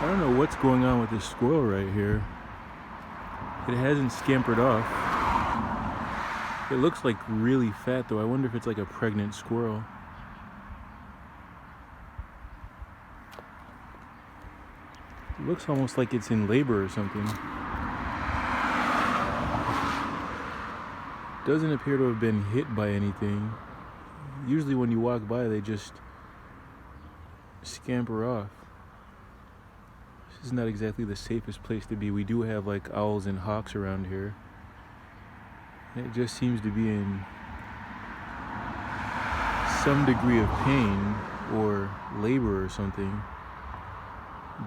I don't know what's going on with this squirrel right here. It hasn't scampered off. It looks like really fat though. I wonder if it's like a pregnant squirrel. It looks almost like it's in labor or something. Doesn't appear to have been hit by anything. Usually when you walk by, they just scamper off. This is not exactly the safest place to be. We do have like owls and hawks around here. It just seems to be in some degree of pain or labor or something.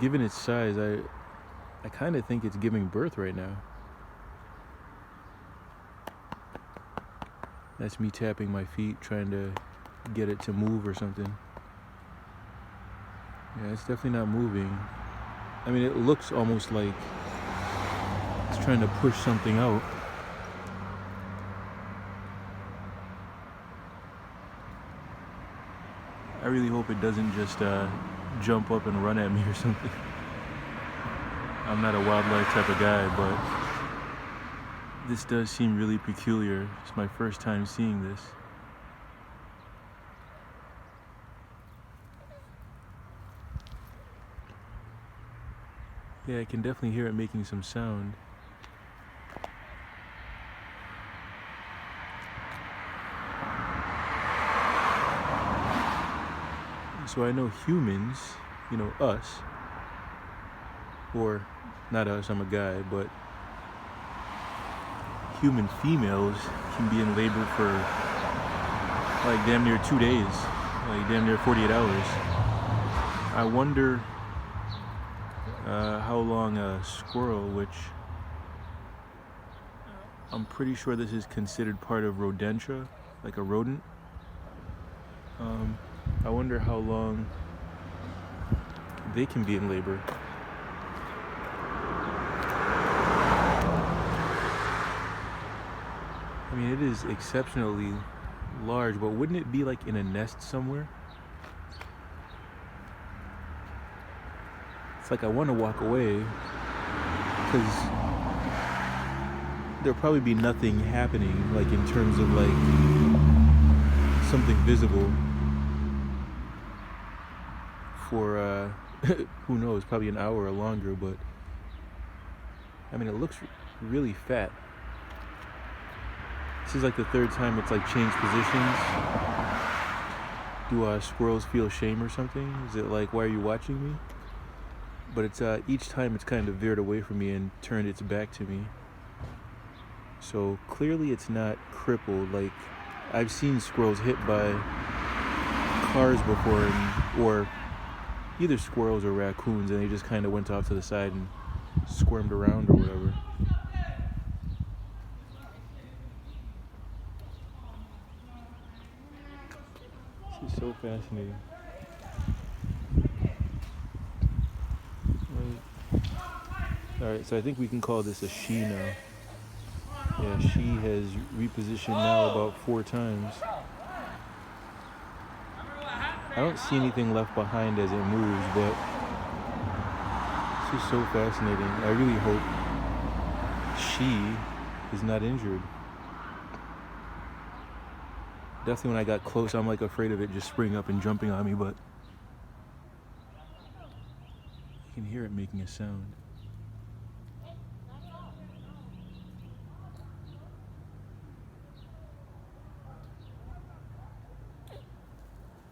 Given its size, I kind of think it's giving birth right now. That's me tapping my feet, trying to get it to move or something. Yeah, it's definitely not moving. I mean, it looks almost like it's trying to push something out. I really hope it doesn't just jump up and run at me or something. I'm not a wildlife type of guy, but this does seem really peculiar. It's my first time seeing this. Yeah, I can definitely hear it making some sound. So I know humans, you know, us, or not us, I'm a guy, but human females can be in labor for like damn near 2 days, like damn near 48 hours. I wonder how long a squirrel, which I'm pretty sure this is considered part of rodentia, like a rodent. I wonder how long they can be in labor. I mean, it is exceptionally large, but wouldn't it be like in a nest somewhere? It's like I want to walk away because there'll probably be nothing happening, like in terms of like something visible for who knows, probably an hour or longer. But I mean, it looks really fat. This is like the third time it's like changed positions. Do squirrels feel shame or something? Is it like, why are you watching me? But it's each time it's kind of veered away from me and turned its back to me. So clearly it's not crippled. Like, I've seen squirrels hit by cars before, or either squirrels or raccoons, and they just kind of went off to the side and squirmed around or whatever. This is so fascinating. Alright, so I think we can call this a she now. Yeah, she has repositioned now about 4 times. I don't see anything left behind as it moves, but this is so fascinating. I really hope she is not injured. Definitely when I got close, I'm like afraid of it just springing up and jumping on me, but you can hear it making a sound.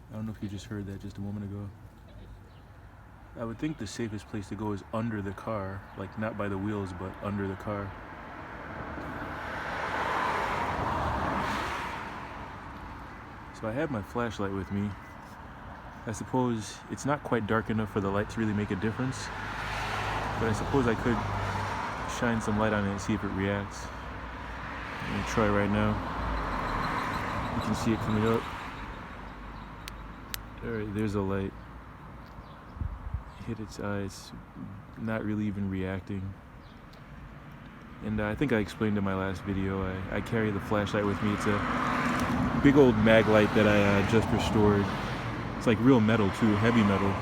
I don't know if you just heard that just a moment ago. I would think the safest place to go is under the car, like not by the wheels, but under the car. So I have my flashlight with me. I suppose it's not quite dark enough for the light to really make a difference, but I suppose I could shine some light on it and see if it reacts. I'm gonna try right now. You can see it coming up. Alright, there's a light. Hit its eye, it's not really even reacting. And I think I explained in my last video, I carry the flashlight with me. It's a big old mag light that I just restored. It's like real metal too, heavy metal.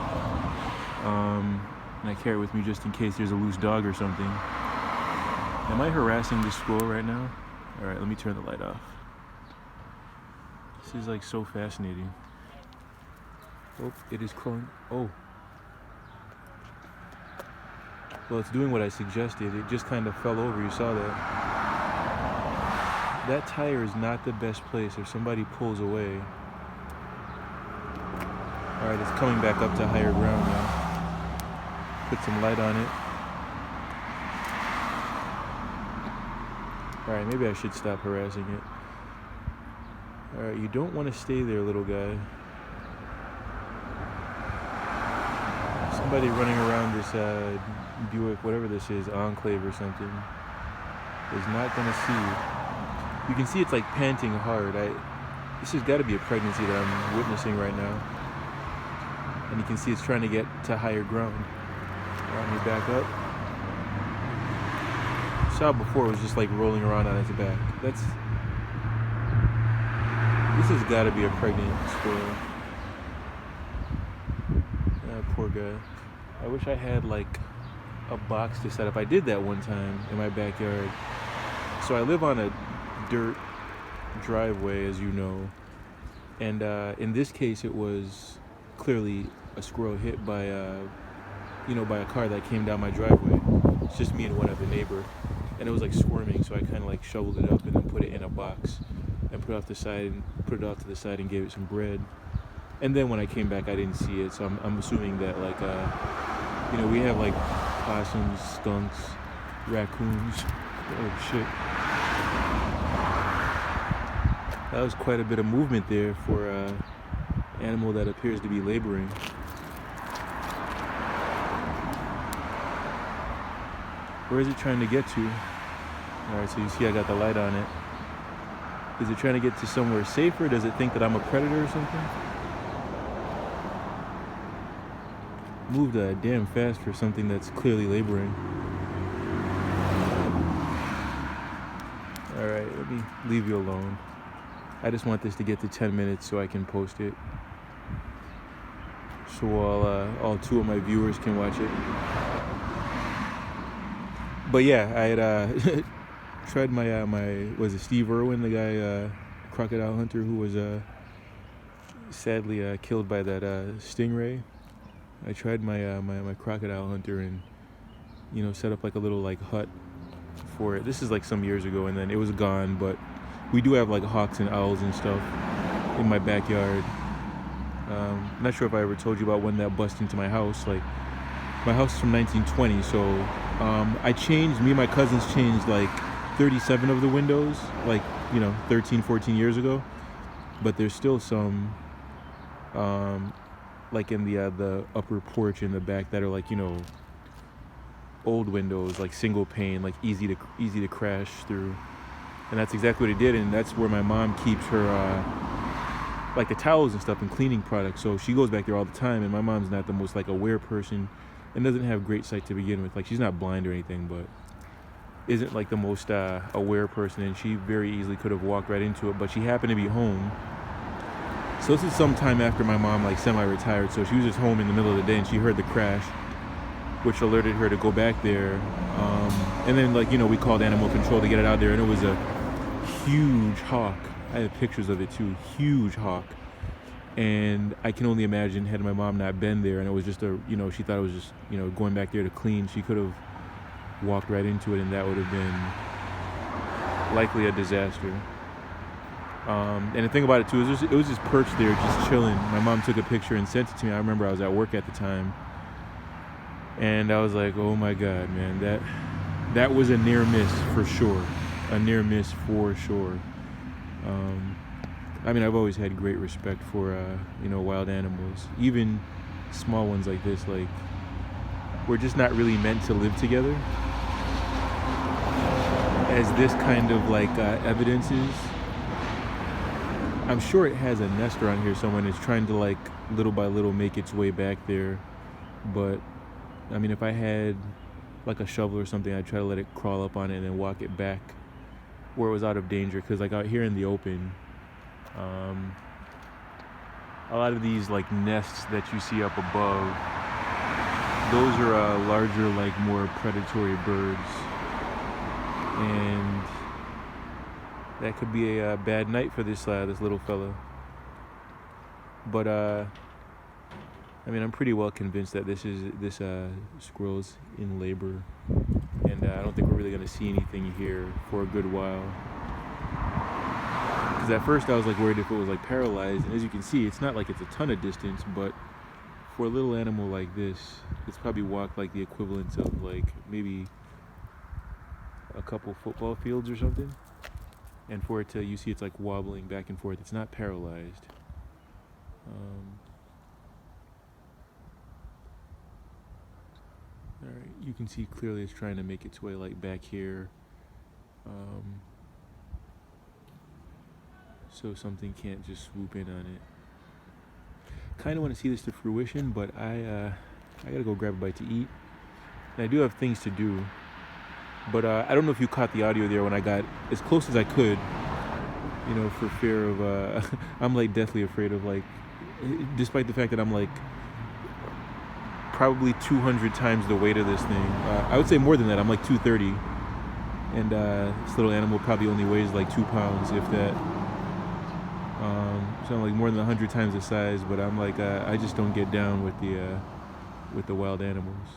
and I carry it with me just in case there's a loose dog or something. Am I harassing this squirrel right now? Alright, let me turn the light off. This is like so fascinating. Oh, it is crawling. Oh. Well, it's doing what I suggested. It just kind of fell over. You saw that. That tire is not the best place if somebody pulls away. Alright, it's coming back up to higher ground now. Put some light on it. Alright, maybe I should stop harassing it. Alright, you don't want to stay there, little guy. Somebody running around this Buick, whatever this is, Enclave or something, is not going to see you. You can see it's like panting hard. This has got to be a pregnancy that I'm witnessing right now. And you can see it's trying to get to higher ground. Let me back up. Saw before it was just like rolling around on its back. This has got to be a pregnant squirrel. Poor guy. I wish I had like a box to set up. I did that one time in my backyard. So I live on a dirt driveway, as you know, and in this case it was clearly a squirrel hit by by a car that came down my driveway. It's just me and one other neighbor, and it was like squirming, so I kind of like shoveled it up and then put it in a box and put it off to the side and gave it some bread. And then when I came back, I didn't see it, so I'm assuming that like we have like possums, skunks, raccoons. Oh shit. That was quite a bit of movement there for an animal that appears to be laboring. Where is it trying to get to? Alright, so you see I got the light on it. Is it trying to get to somewhere safer? Does it think that I'm a predator or something? Moved damn fast for something that's clearly laboring. Alright, let me leave you alone. I just want this to get to 10 minutes so I can post it. So all two of my viewers can watch it. But yeah, I had tried my was it Steve Irwin, the guy crocodile hunter who was sadly killed by that stingray. I tried my crocodile hunter and set up like a little like hut for it. This is like some years ago, and then it was gone. But we do have like hawks and owls and stuff in my backyard. I'm not sure if I ever told you about when that bust into my house. Like, my house is from 1920, so me and my cousins changed like 37 of the windows, like 13, 14 years ago. But there's still some like in the upper porch in the back that are like old windows, like single pane, like easy to crash through. And that's exactly what it did, and that's where my mom keeps her like the towels and stuff and cleaning products. So she goes back there all the time, and my mom's not the most like aware person and doesn't have great sight to begin with. Like, she's not blind or anything, but isn't like the most aware person, and she very easily could have walked right into it, but she happened to be home. So this is some time after my mom like semi-retired, so she was just home in the middle of the day and she heard the crash, which alerted her to go back there. And then we called animal control to get it out there, and it was a huge hawk. I have pictures of it too, huge hawk. And I can only imagine, had my mom not been there and it was just she thought it was just, going back there to clean, she could have walked right into it, and that would have been likely a disaster. And the thing about it too is it was just perched there, just chilling. My mom took a picture and sent it to me. I remember I was at work at the time, and I was like, oh my God, man, that was a near miss for sure. A near miss for sure. I've always had great respect for wild animals, even small ones like this. Like, we're just not really meant to live together, as this kind of like evidence is. I'm sure it has a nest around here somewhere, and it's trying to like little by little make its way back there. But if I had like a shovel or something, I'd try to let it crawl up on it and then walk it back where it was out of danger. Because like out here in the open, a lot of these like nests that you see up above, those are larger, like more predatory birds, and that could be a bad night for this little fella. But I mean, I'm pretty well convinced that this squirrel's in labor, and I don't think we're really gonna see anything here for a good while. Because at first I was like worried if it was like paralyzed, and as you can see, it's not like it's a ton of distance, but for a little animal like this, it's probably walked like the equivalent of like maybe a couple football fields or something. And for it to, you see it's like wobbling back and forth. It's not paralyzed. All right, you can see clearly it's trying to make its way like back here. So something can't just swoop in on it. Kind of want to see this to fruition, but I gotta go grab a bite to eat. And I do have things to do, but I don't know if you caught the audio there when I got as close as I could, you know, for fear of I'm like deathly afraid of, like, despite the fact that I'm like probably 200 times the weight of this thing. I would say more than that. I'm like 230, and this little animal probably only weighs like 2 pounds, if that. So I'm like more than 100 times the size, but I'm like I just don't get down with the wild animals.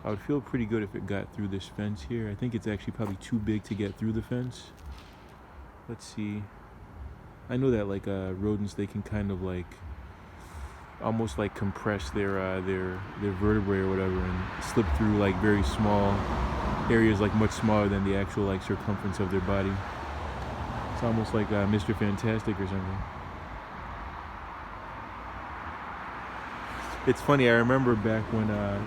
I would feel pretty good if it got through this fence here. I think it's actually probably too big to get through the fence. Let's see. I know that like rodents, they can kind of like almost like compress their vertebrae or whatever and slip through like very small areas, like much smaller than the actual like circumference of their body. It's almost like Mr. Fantastic or something. It's funny, I remember back when oh,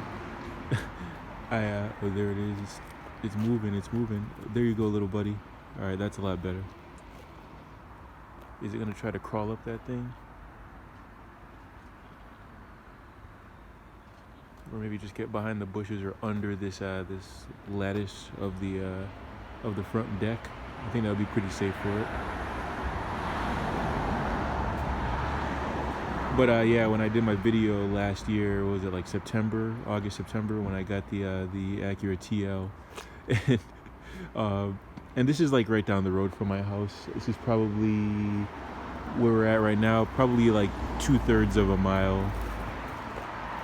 there it is. It's moving. There you go, little buddy. All right, that's a lot better. Is it gonna try to crawl up that thing? Or maybe just get behind the bushes or under this this lattice of the front deck. I think that would be pretty safe for it. But yeah, when I did my video last year, was it like August, September, when I got the Acura TL, and this is like right down the road from my house. This is probably where we're at right now, probably like 2/3 of a mile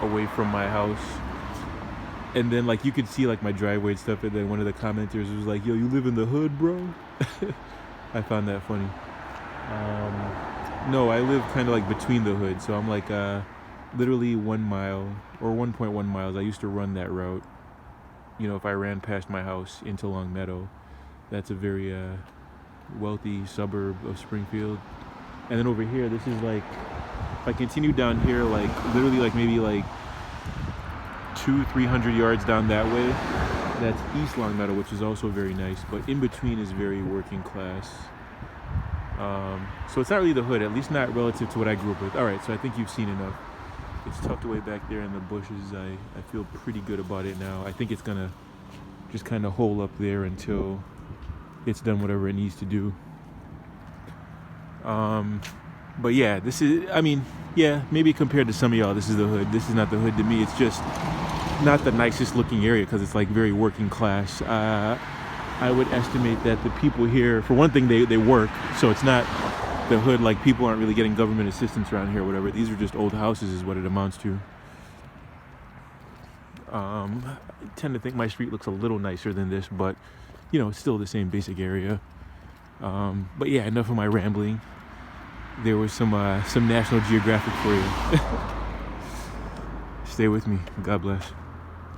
away from my house. And then like you could see like my driveway and stuff, and then one of the commenters was like, "Yo, you live in the hood, bro?" I found that funny. No, I live kind of like between the hood, so I'm like literally 1 mile or 1.1 miles. I used to run that route. You know, if I ran past my house into Long Meadow, that's a very wealthy suburb of Springfield. And then over here, this is like, if I continue down here, like literally like maybe like 200-300 yards down that way, that's East Long Meadow, which is also very nice, but in between is very working class. So it's not really the hood, at least not relative to what I grew up with. All right, so I think you've seen enough. It's tucked away back there in the bushes. I feel pretty good about it now. I think it's gonna just kind of hole up there until it's done whatever it needs to do. But yeah, this is, I mean, yeah, maybe compared to some of y'all, this is the hood. This is not the hood to me. It's just not the nicest looking area because it's like very working class. I would estimate that the people here, for one thing, they work, so it's not the hood, like people aren't really getting government assistance around here or whatever. These are just old houses is what it amounts to. I tend to think my street looks a little nicer than this, but you know, it's still the same basic area. But yeah, enough of my rambling. There was some National Geographic for you. Stay with me. God bless.